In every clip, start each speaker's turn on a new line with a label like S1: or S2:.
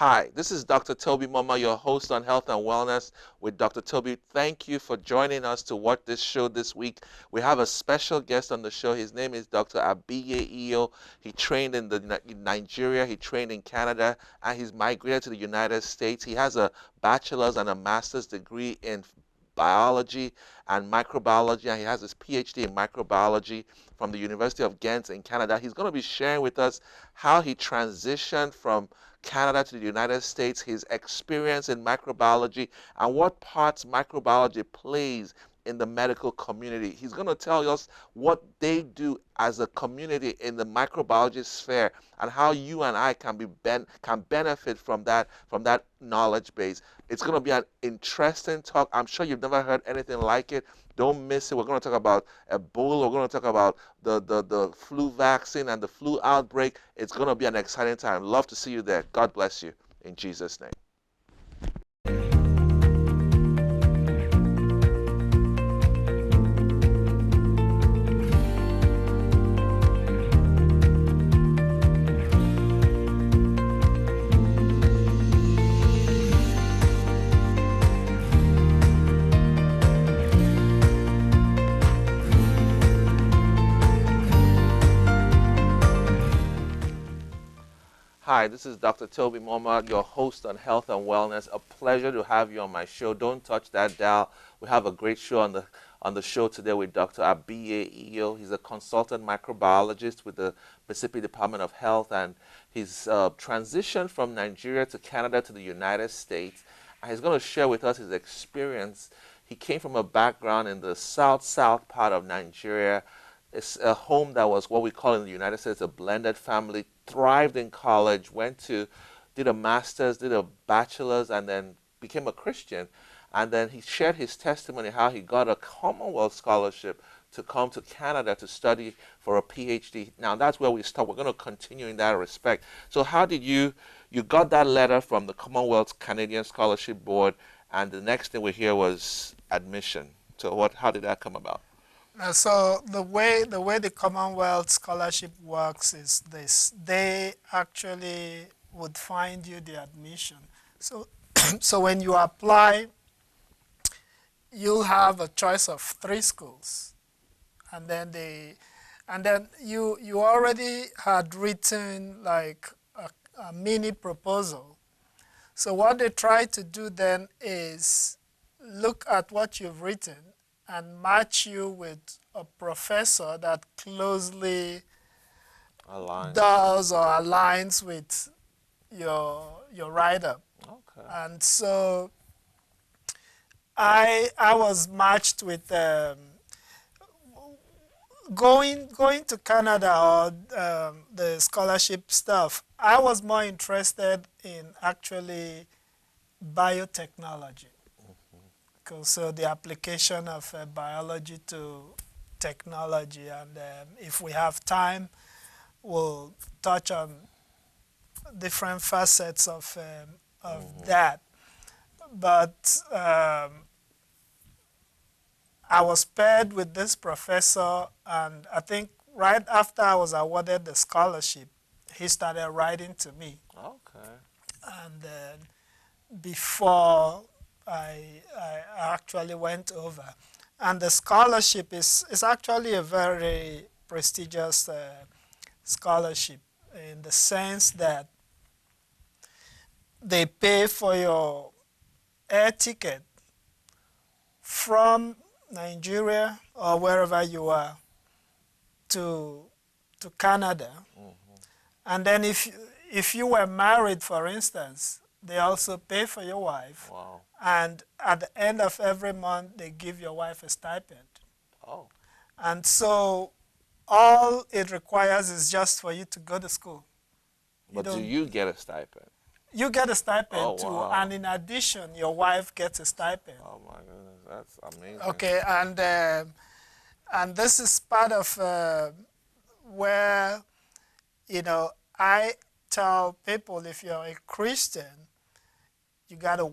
S1: Hi, this is Dr. Toby Mama, your host on Health and Wellness with Dr. Toby. Thank you for joining us to watch this show this week. We have a special guest on the show. His name is Dr. Abiye Iyo. He trained in Nigeria, he trained in Canada, and he's migrated to the United States. He has a bachelor's and a master's degree in biology and microbiology, and he has his PhD in microbiology from the University of Ghent in Canada. He's going to be sharing with us how he transitioned from Canada to the United States, his experience in microbiology, and what parts microbiology plays in the medical community. He's going to tell us what they do as a community in the microbiology sphere and how you and I can benefit from that knowledge base. It's going to be an interesting talk. I'm sure you've never heard anything like it. Don't miss it. We're going to talk about Ebola. We're going to talk about the flu vaccine and the flu outbreak. It's going to be an exciting time. Love to see you there. God bless you in Jesus' name. Hi, this is Dr. Toby Momad, your host on Health and Wellness. A pleasure to have you on my show. Don't touch that dial. We have a great show on the show today with Dr. Abiye Iyo. He's a consultant microbiologist with the Mississippi Department of Health, and he's transitioned from Nigeria to Canada to the United States. And he's going to share with us his experience. He came from a background in the south part of Nigeria. It's a home that was what we call in the United States a blended family, thrived in college, did a master's, did a bachelor's, and then became a Christian. And then he shared his testimony how he got a Commonwealth scholarship to come to Canada to study for a PhD. Now that's where we stop. We're going to continue in that respect. So how did you got that letter from the Commonwealth Canadian Scholarship Board, and the next thing we hear was admission. So how did that come about?
S2: So the way the Commonwealth scholarship works is this: they actually would find you the admission. So so when you apply, you'll have a choice of three schools, and then you already had written like a mini proposal. So what they try to do then is look at what you've written and match you with a professor that closely
S1: Aligns.
S2: does or aligns with your write-up.
S1: Okay.
S2: And so I was matched with going to Canada or the scholarship stuff. I was more interested in actually biotechnology. So the application of biology to technology, and if we have time, we'll touch on different facets of that. But I was paired with this professor, and I think right after I was awarded the scholarship, he started writing to me.
S1: Okay.
S2: And before I actually went over. And the scholarship is actually a very prestigious scholarship in the sense that they pay for your air ticket from Nigeria or wherever you are to Canada. And then if you were married, for instance, they also pay for your wife.
S1: Wow.
S2: And at the end of every month, they give your wife a stipend.
S1: Oh.
S2: And so all it requires is just for you to go to school.
S1: But do you get a stipend?
S2: You get a stipend
S1: Oh,
S2: too,
S1: wow.
S2: and in addition, your wife gets a stipend.
S1: Oh my goodness, that's amazing.
S2: Okay, and this is part of where, I tell people, if you're a Christian, you gotta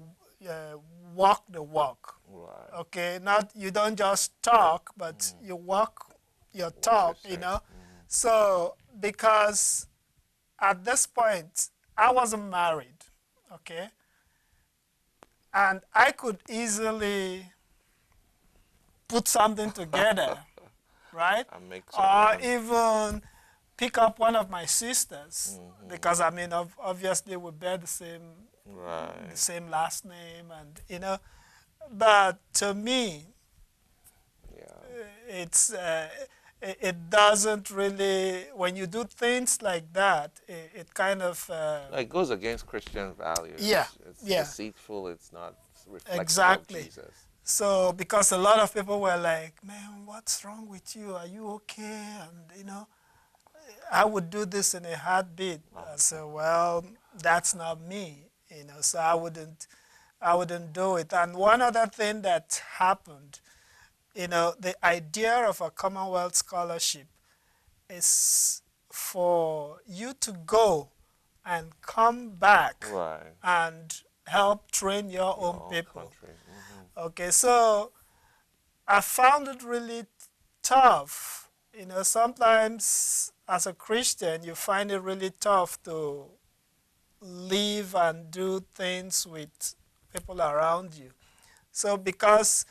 S2: walk the walk.
S1: Right.
S2: Okay, not you don't just talk, but you walk your talk. So because at this point I wasn't married, okay? And I could easily put something together, right?
S1: And make
S2: Or
S1: something.
S2: even pick up one of my sisters,
S1: Mm-hmm.
S2: because I mean, obviously we bear the
S1: Right.
S2: same last name, and But to me,
S1: Yeah.
S2: it's it doesn't really. When you do things like that, it kind of
S1: No, it goes against Christian
S2: yeah,
S1: values. It's
S2: yeah,
S1: deceitful. It's not reflective of
S2: exactly.
S1: Jesus.
S2: So because a lot of people were like, "Man, what's wrong with you? Are you okay?" And I would do this in a heartbeat. I
S1: Okay.
S2: said, "Well, that's not me." So I wouldn't do it. And one other thing that happened, the idea of a Commonwealth scholarship is for you to go and come back
S1: Right.
S2: and help train your
S1: Your
S2: own
S1: own
S2: people.
S1: country. Hmm.
S2: Okay, so I found it really tough. Sometimes as a Christian, you find it really tough to live and do things with people around you. So because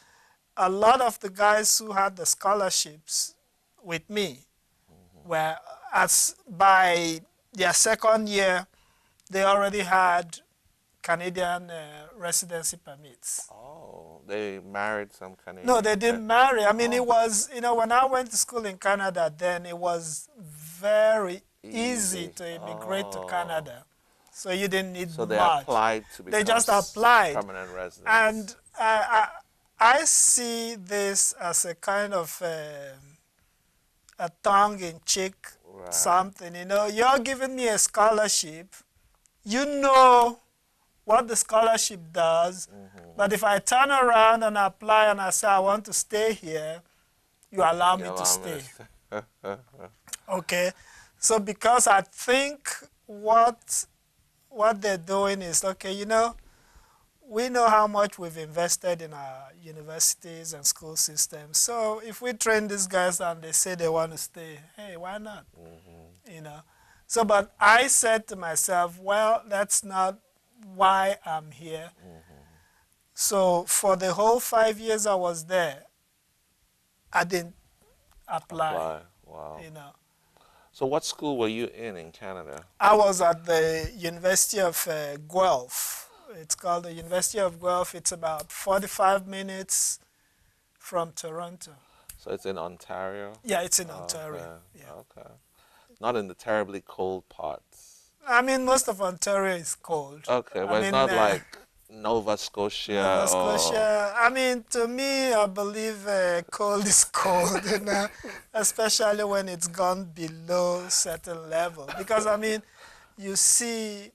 S2: a lot of the guys who had the scholarships with me were, as by their second year, they already had Canadian residency permits.
S1: Oh, they married some
S2: No,
S1: Canadian.
S2: they didn't marry. I mean, it
S1: Oh,
S2: was, when I went to school in Canada, then it was very easy
S1: easy.
S2: to immigrate to
S1: Oh,
S2: Canada. So you didn't need
S1: so they
S2: much.
S1: applied to
S2: They
S1: become
S2: just applied.
S1: permanent residents.
S2: And I see this as a kind of a tongue-in-cheek
S1: Right.
S2: something. You're giving me a scholarship. You know what the scholarship does,
S1: Mm-hmm.
S2: but if I turn around and apply and I say I want to stay here, you allow
S1: You
S2: me to
S1: allow me to
S2: stay.
S1: stay.
S2: Okay, so because I think what they're doing is, okay, we know how much we've invested in our universities and school systems. So if we train these guys and they say they want to stay, hey, why not?
S1: Mm-hmm.
S2: You know. So, but I said to myself, well, that's not why I'm here.
S1: Mm-hmm.
S2: So for the whole 5 years I was there, I didn't apply.
S1: Apply. Wow.
S2: You know.
S1: So what school were you in Canada?
S2: I was at the University of Guelph. It's called the University of Guelph. It's about 45 minutes from Toronto.
S1: So it's in Ontario?
S2: Yeah, it's in Ontario.
S1: Okay.
S2: Yeah.
S1: Okay. Not in the terribly cold parts.
S2: I mean, most of Ontario is cold.
S1: Okay,
S2: I
S1: but it's
S2: mean,
S1: not like Nova Scotia
S2: Nova
S1: or
S2: Scotia, I mean, to me, I believe cold is cold, especially when it's gone below certain level. Because, I mean, you see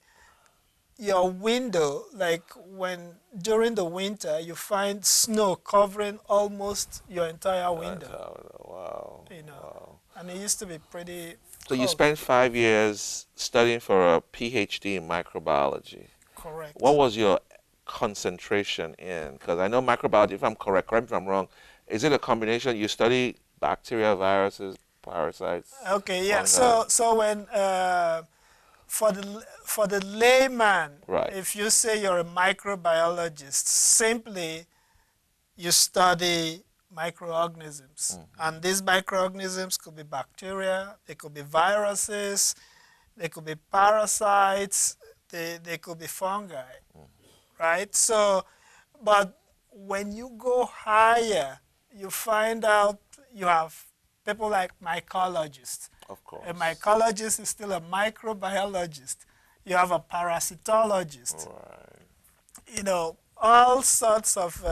S2: your window, like when during the winter, you find snow covering almost your entire window,
S1: wow,
S2: you know,
S1: wow.
S2: and it used to be pretty
S1: So you
S2: cold.
S1: spent 5 years studying for a PhD in microbiology. What
S2: Correct.
S1: was your concentration in? Because I know microbiology, if I'm correct me if I'm wrong, is it a combination? You study bacteria, viruses, parasites,
S2: Okay, yeah.
S1: fungi?
S2: So when for the layman,
S1: Right.
S2: if you say you're a microbiologist, simply you study microorganisms.
S1: Mm-hmm.
S2: And these microorganisms could be bacteria, they could be viruses, they could be parasites, they could be fungi, right? So, but when you go higher, you find out you have people like mycologists.
S1: Of
S2: A
S1: course.
S2: mycologist is still a microbiologist. You have a parasitologist.
S1: Right.
S2: All sorts of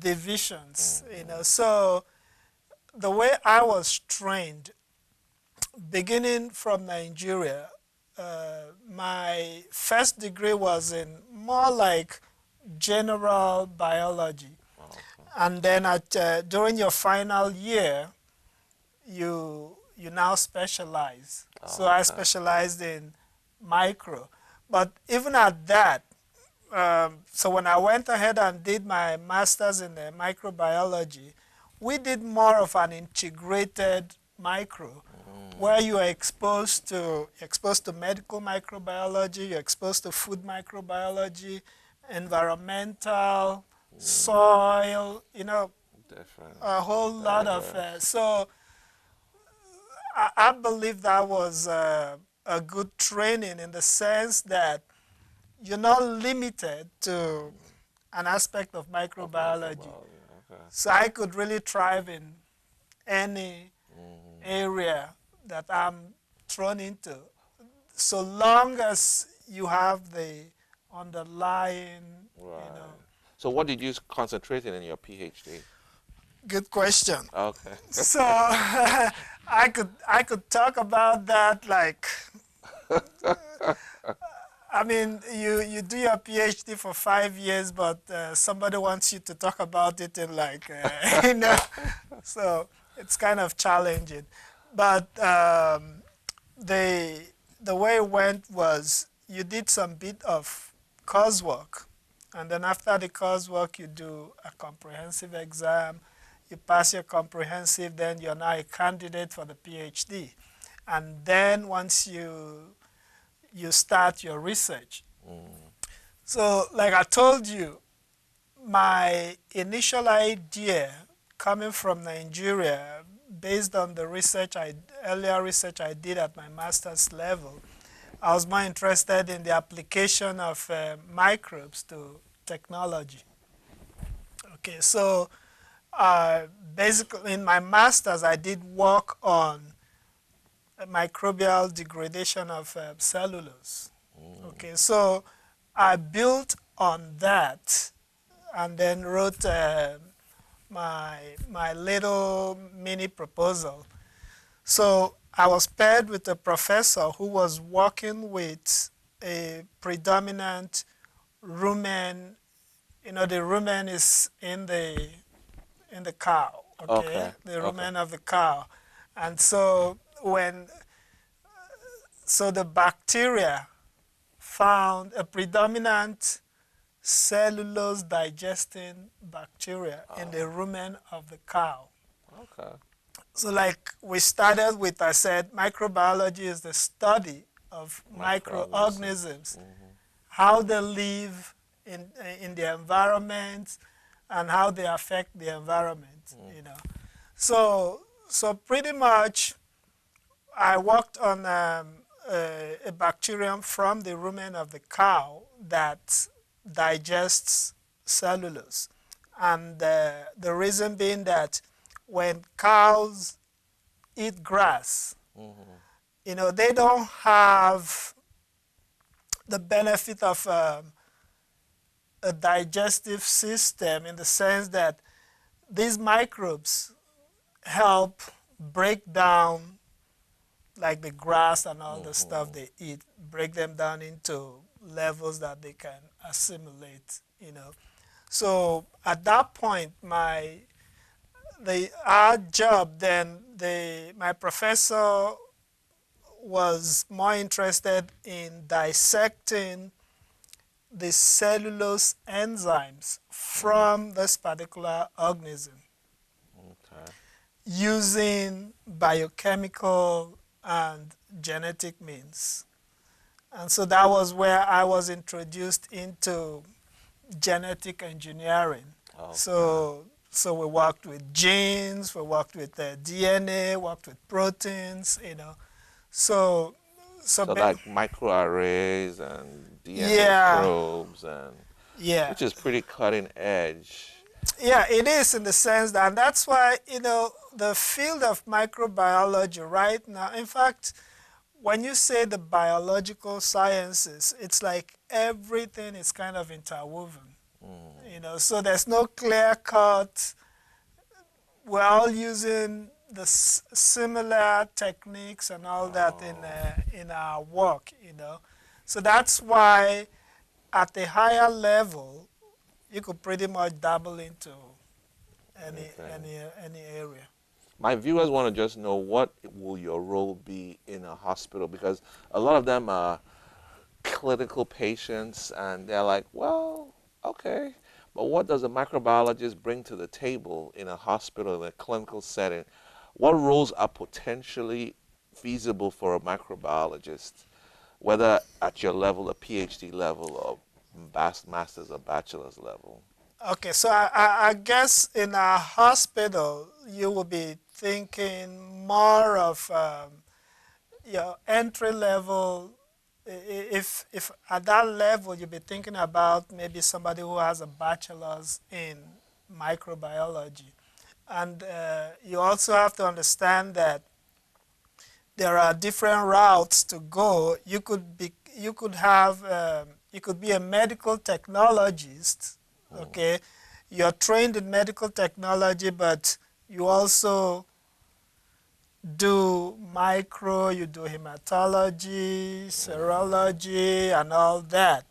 S2: divisions.
S1: Mm-hmm.
S2: So the way I was trained, beginning from Nigeria, my first degree was in more like general biology,
S1: Okay.
S2: and then during your final year, you now specialize. So I
S1: Okay.
S2: specialized in micro. But even at that, so when I went ahead and did my master's in microbiology, we did more of an integrated micro, where you are exposed to medical microbiology, you're exposed to food microbiology, environmental, soil,
S1: Different.
S2: a whole lot of. So I believe that was a good training in the sense that you're not limited to an aspect of microbiology.
S1: Okay.
S2: So I could really thrive in any area that I'm thrown into, so long as you have the underlying,
S1: Right. So what did you concentrate in your PhD?
S2: Good question.
S1: Okay.
S2: So I could talk about that like, I mean, you do your PhD for 5 years, but somebody wants you to talk about it in like, so it's kind of challenging. But the the way it went was you did some bit of coursework, and then after the coursework, you do a comprehensive exam. You pass your comprehensive, then you're now a candidate for the PhD. And then once you start your research. So, like I told you, my initial idea coming from Nigeria, based on the earlier research I did at my master's level, I was more interested in the application of microbes to technology. Okay, so basically in my master's, I did work on microbial degradation of cellulose. Okay, so I built on that and then wrote my little mini proposal. So I was paired with a professor who was working with a predominant rumen. The rumen is in the cow. Okay, the rumen of the cow, and so the bacteria found a predominant cellulose digesting bacteria in the rumen of the cow.
S1: Okay.
S2: So like we started with, I said, microbiology is the study of microorganisms, how they live in the environment and how they affect the environment, So pretty much I worked on a bacterium from the rumen of the cow that digests cellulose. And the reason being that when cows eat grass, they don't have the benefit of a digestive system, in the sense that these microbes help break down like the grass and all the stuff they eat, break them down into levels that they can assimilate, So at that point, our job then, my professor was more interested in dissecting the cellulose enzymes from this particular organism using biochemical and genetic means. And so that was where I was introduced into genetic engineering. So we worked with genes, we worked with DNA, worked with proteins, So
S1: like microarrays and DNA probes, which is pretty cutting edge.
S2: Yeah, it is, in the sense that, and that's why, the field of microbiology right now, in fact, when you say the biological sciences, it's like everything is kind of interwoven. So there's no clear cut. We're all using the similar techniques and all that in our work, So that's why at a higher level, you could pretty much dabble into any area.
S1: My viewers want to just know, what will your role be in a hospital? Because a lot of them are clinical patients, and they're like, well, okay, but what does a microbiologist bring to the table in a hospital, in a clinical setting? What roles are potentially feasible for a microbiologist, whether at your level, a PhD level, or master's or bachelor's level?
S2: Okay, so I guess in a hospital, you will be thinking more of your entry level. If at that level, you'll be thinking about maybe somebody who has a bachelor's in microbiology. And you also have to understand that there are different routes to go. You could be a medical technologist, okay? You're trained in medical technology, but you also do micro, you do hematology, serology, and all that.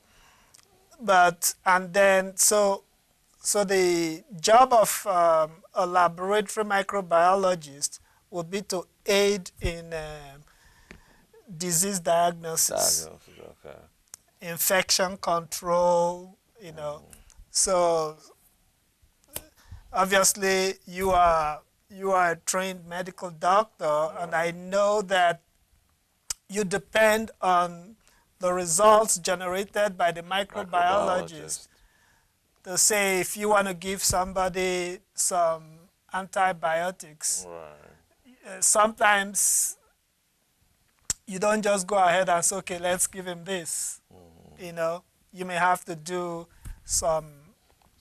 S2: But and then so the job of a laboratory microbiologist would be to aid in disease diagnosis,
S1: Diagnosis, okay.
S2: infection control, you know. So obviously you are a trained medical doctor, and I know that you depend on the results generated by the microbiologist
S1: Microbiologist.
S2: to say if you want to give somebody some antibiotics.
S1: Right.
S2: Sometimes you don't just go ahead and say, okay, let's give him this. You know, you may have to do some.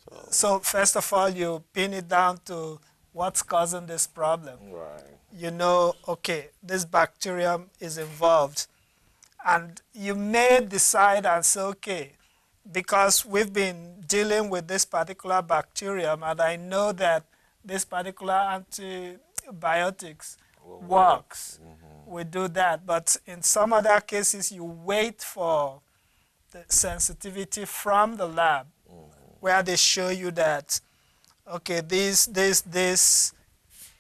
S1: So,
S2: So first of all, you pin it down to what's causing this problem.
S1: right.
S2: You know, okay, this bacterium is involved. And you may decide and say, okay, because we've been dealing with this particular bacterium, and I know that this particular antibiotics
S1: Will work.
S2: works, we do that. But in some other cases, you wait for the sensitivity from the lab, where they show you that, okay, this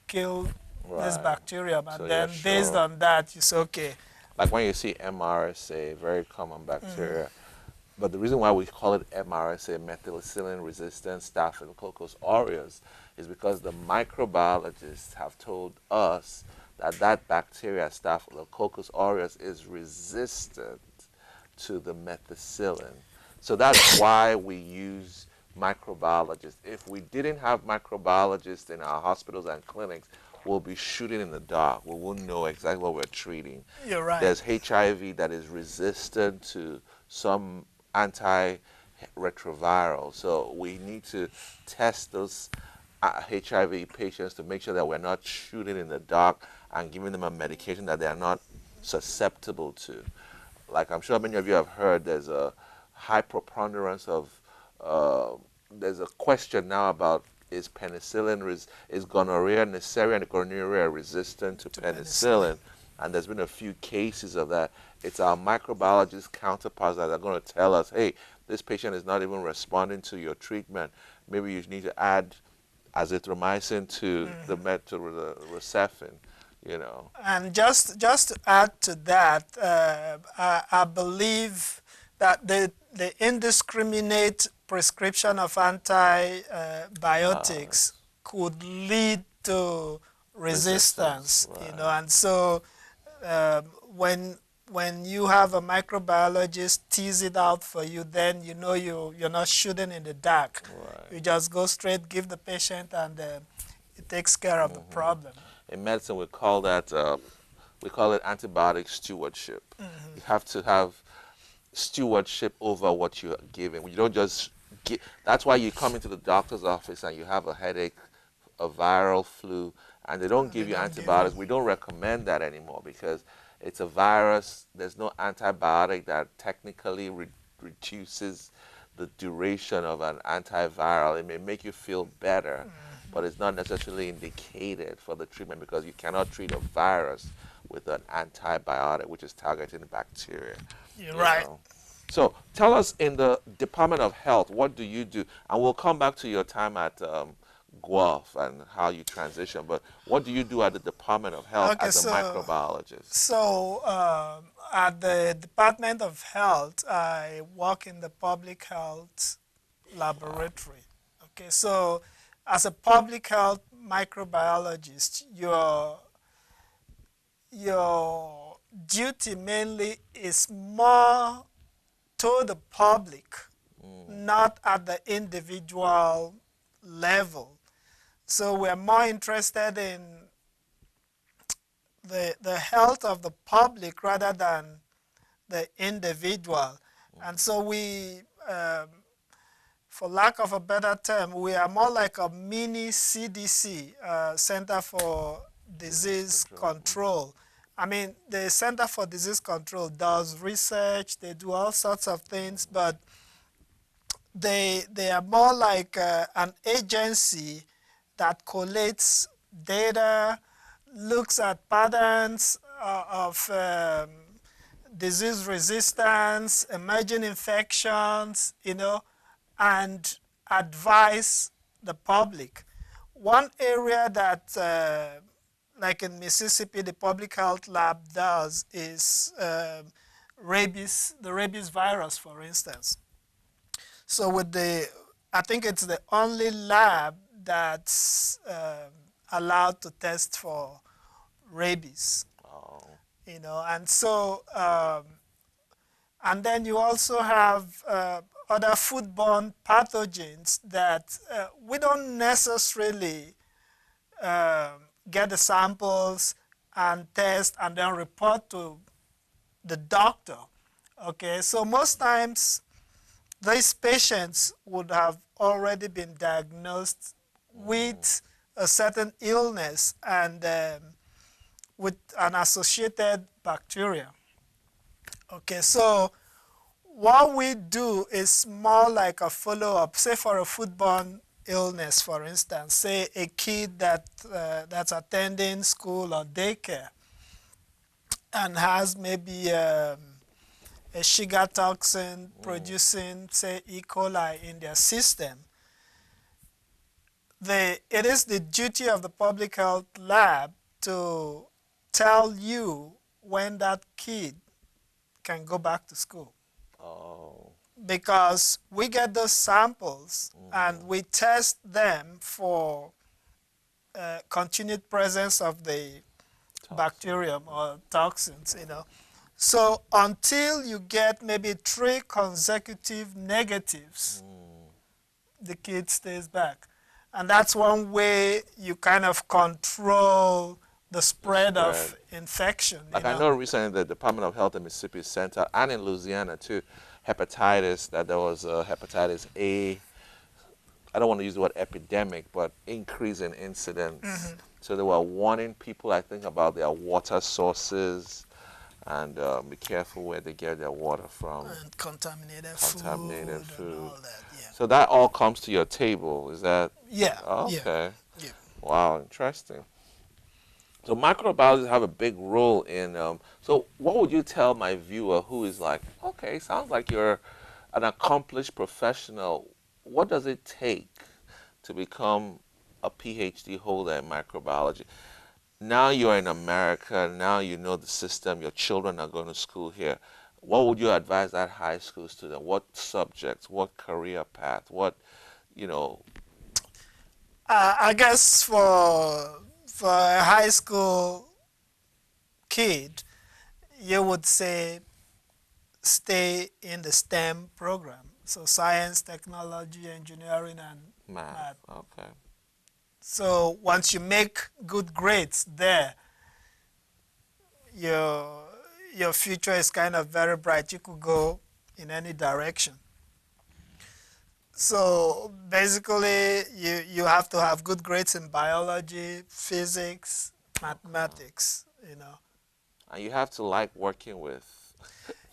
S2: kill this
S1: Right.
S2: bacterium,
S1: So
S2: and
S1: you're
S2: then based
S1: sure.
S2: on that, you say, okay,
S1: Like when you see MRSA, very common bacteria. But the reason why we call it MRSA, methicillin resistant Staphylococcus aureus, is because the microbiologists have told us that that bacteria, Staphylococcus aureus, is resistant to the methicillin. So that's why we use microbiologists. If we didn't have microbiologists in our hospitals and clinics, we'll be shooting in the dark. We won't know exactly what we're treating.
S2: you're right.
S1: There's HIV that is resistant to some antiretroviral. So we need to test those HIV patients to make sure that we're not shooting in the dark and giving them a medication that they are not susceptible to. Like I'm sure many of you have heard, there's a high preponderance of, there's a question now about is penicillin, is gonorrhea, Neisseria and gonorrhea resistant to
S2: To penicillin.
S1: penicillin? And there's been a few cases of that. It's our microbiologist counterparts that are going to tell us, hey, this patient is not even responding to your treatment. Maybe you need to add azithromycin to the Recefin, you know.
S2: And just to add to that, I believe that the indiscriminate prescription of antibiotics could lead to
S1: Resistance,
S2: resistance, you know,
S1: right,
S2: and so um, when when you have a microbiologist tease it out for you, then you know you're not shooting in the dark. You
S1: right.
S2: just go straight, give the patient, and it takes care of the problem.
S1: In medicine, we call it antibiotic stewardship. You have to have stewardship over what you're giving. You don't just get. That's why you come into the doctor's office and you have a headache, a viral flu, and they don't
S2: They
S1: give you
S2: don't give
S1: antibiotics. We don't recommend that anymore because it's a virus. There's no antibiotic that technically reduces the duration of an antiviral. It may make you feel better, but it's not necessarily indicated for the treatment because you cannot treat a virus with an antibiotic, which is targeting bacteria.
S2: You're
S1: You
S2: right.
S1: know. So tell us in the Department of Health, what do you do? And we'll come back to your time at Guelph and how you transition. But what do you do at the Department of Health
S2: Okay,
S1: as a microbiologist?
S2: at the Department of Health, I work in the public health laboratory. Okay, so as a public health microbiologist, your duty mainly is more to the public, not at the individual level. So we're more interested in the health of the public rather than the individual. And so we, for lack of a better term, we are more like a mini CDC, Center for Disease Control. I mean, the Center for Disease Control does research, they do all sorts of things, but they are more like an agency that collates data, looks at patterns of disease resistance, emerging infections, and advise the public. One area that, like in Mississippi, the public health lab does is rabies, the rabies virus, for instance. So I think it's the only lab that's allowed to test for rabies.
S1: Oh.
S2: And so, and then you also have other foodborne pathogens that we don't necessarily get the samples and test and then report to the doctor. Okay, so most times these patients would have already been diagnosed with a certain illness and with an associated bacteria. Okay, so what we do is more like a follow-up. Say for a foodborne illness, for instance, say a kid that's attending school or daycare and has maybe a sugar toxin producing, say, E. coli in their system. It is the duty of the public health lab to tell you when that kid can go back to school.
S1: Oh.
S2: Because we get those samples and we test them for continued presence of the bacterium or toxins, So until you get maybe 3 consecutive negatives, the kid stays back. And that's one way you kind of control the spread of infection.
S1: Like I know recently the Department of Health in Mississippi Center and in Louisiana too, hepatitis, that there was a hepatitis A, I don't want to use the word epidemic, but increase in incidence. So they were warning people, I think, about their water sources and be careful where they get their water from.
S2: And contaminated food. And all that, yeah.
S1: So that all comes to your table, is that?
S2: Yeah.
S1: Okay.
S2: Yeah.
S1: Wow, interesting. So microbiologists have a big role in, so what would you tell my viewer who is like, okay, sounds like you're an accomplished professional. What does it take to become a PhD holder in microbiology? Now you're in America, now you know the system, your children are going to school here. What would you advise that high school student? What subjects, what career path, what,
S2: I guess for a high school kid, you would say stay in the STEM program. So science, technology, engineering, and math.
S1: Okay.
S2: So once you make good grades there, your future is kind of very bright. You could go in any direction. So basically, you have to have good grades in biology, physics, mathematics,
S1: And you have to like working with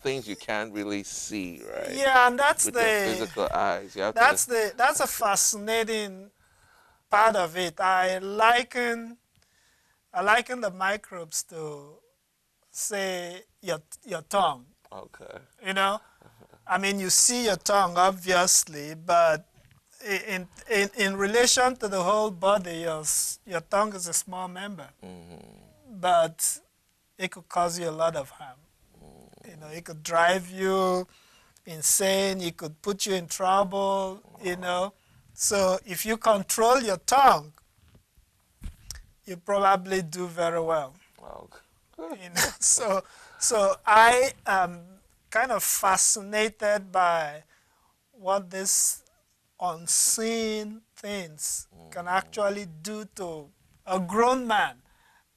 S1: things you can't really see, right?
S2: Yeah, and that's
S1: with your physical eyes.
S2: That's a fascinating part of it. I liken the microbes to, say, your tongue.
S1: Okay.
S2: I mean, you see your tongue, obviously, but in relation to the whole body, your tongue is a small member. But it could cause you a lot of harm. It could drive you insane. It could put you in trouble, So if you control your tongue, you probably do very well.
S1: Wow.
S2: So I am kind of fascinated by what these unseen things can actually do to a grown man.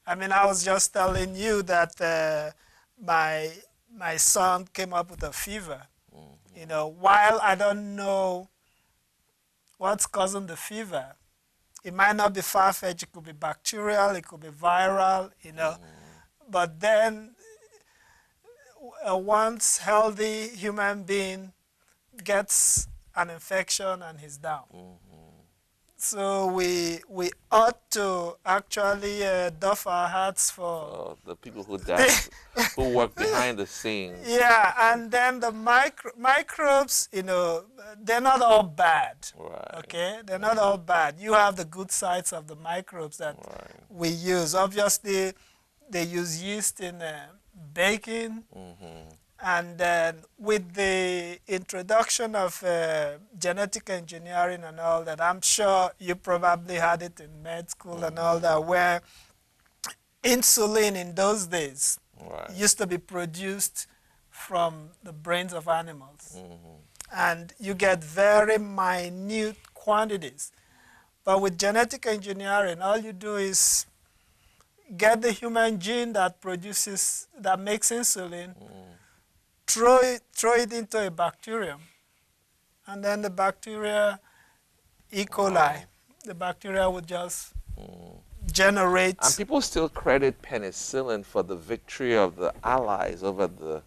S2: I mean, I was just telling you that my my son came up with a fever. While I don't know what's causing the fever, it might not be far-fetched. It could be bacterial, it could be viral. But then, a once healthy human being gets an infection and he's down. So we ought to actually doff our hats for
S1: The people who dance, who work behind the scenes.
S2: yeah, and then the microbes, they're not all bad.
S1: Right.
S2: Okay, they're not all bad. You have the good sides of the microbes that
S1: Right.
S2: we use. Obviously, they use yeast in baking. And then with the introduction of genetic engineering and all that, I'm sure you probably had it in med school and all that, where insulin in those days
S1: Right.
S2: used to be produced from the brains of animals. And you get very minute quantities. But with genetic engineering, all you do is get the human gene that makes insulin, throw it into a bacterium, and then the bacteria, E. coli, the bacteria would just generate.
S1: And people still credit penicillin for the victory of the Allies over the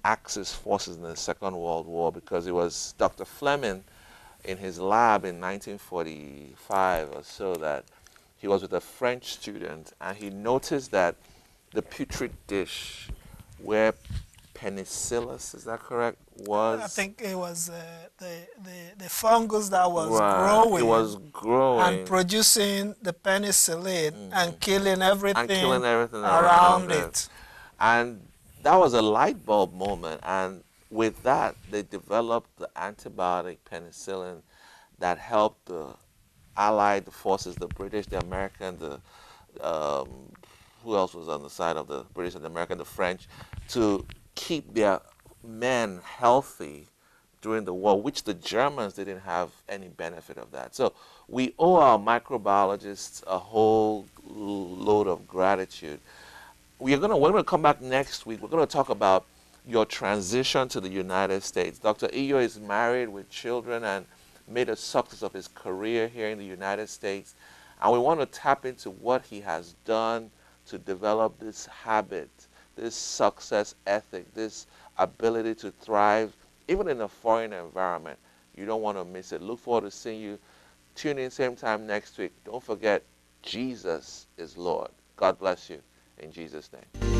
S1: Axis forces in the Second World War, because it was Dr. Fleming in his lab in 1945 or so that he was with a French student, and he noticed that the Petri dish where penicillus, is that correct, was...
S2: I think it was the fungus that was
S1: right,
S2: growing.
S1: it was growing.
S2: And producing the penicillin and killing everything,
S1: around
S2: around it.
S1: And that was a light bulb moment. And with that, they developed the antibiotic penicillin that helped the Allied forces, the British, the American, who else was on the side of the British and the American, the French, to keep their men healthy during the war, which the Germans didn't have any benefit of that. So we owe our microbiologists a whole load of gratitude. We're going to come back next week. We're going to talk about your transition to the United States. Dr. Iyo is married with children and made a success of his career here in the United States. And we want to tap into what he has done to develop this habit, this success ethic, this ability to thrive, even in a foreign environment. You don't want to miss it. Look forward to seeing you. Tune in same time next week. Don't forget, Jesus is Lord. God bless you. In Jesus' name.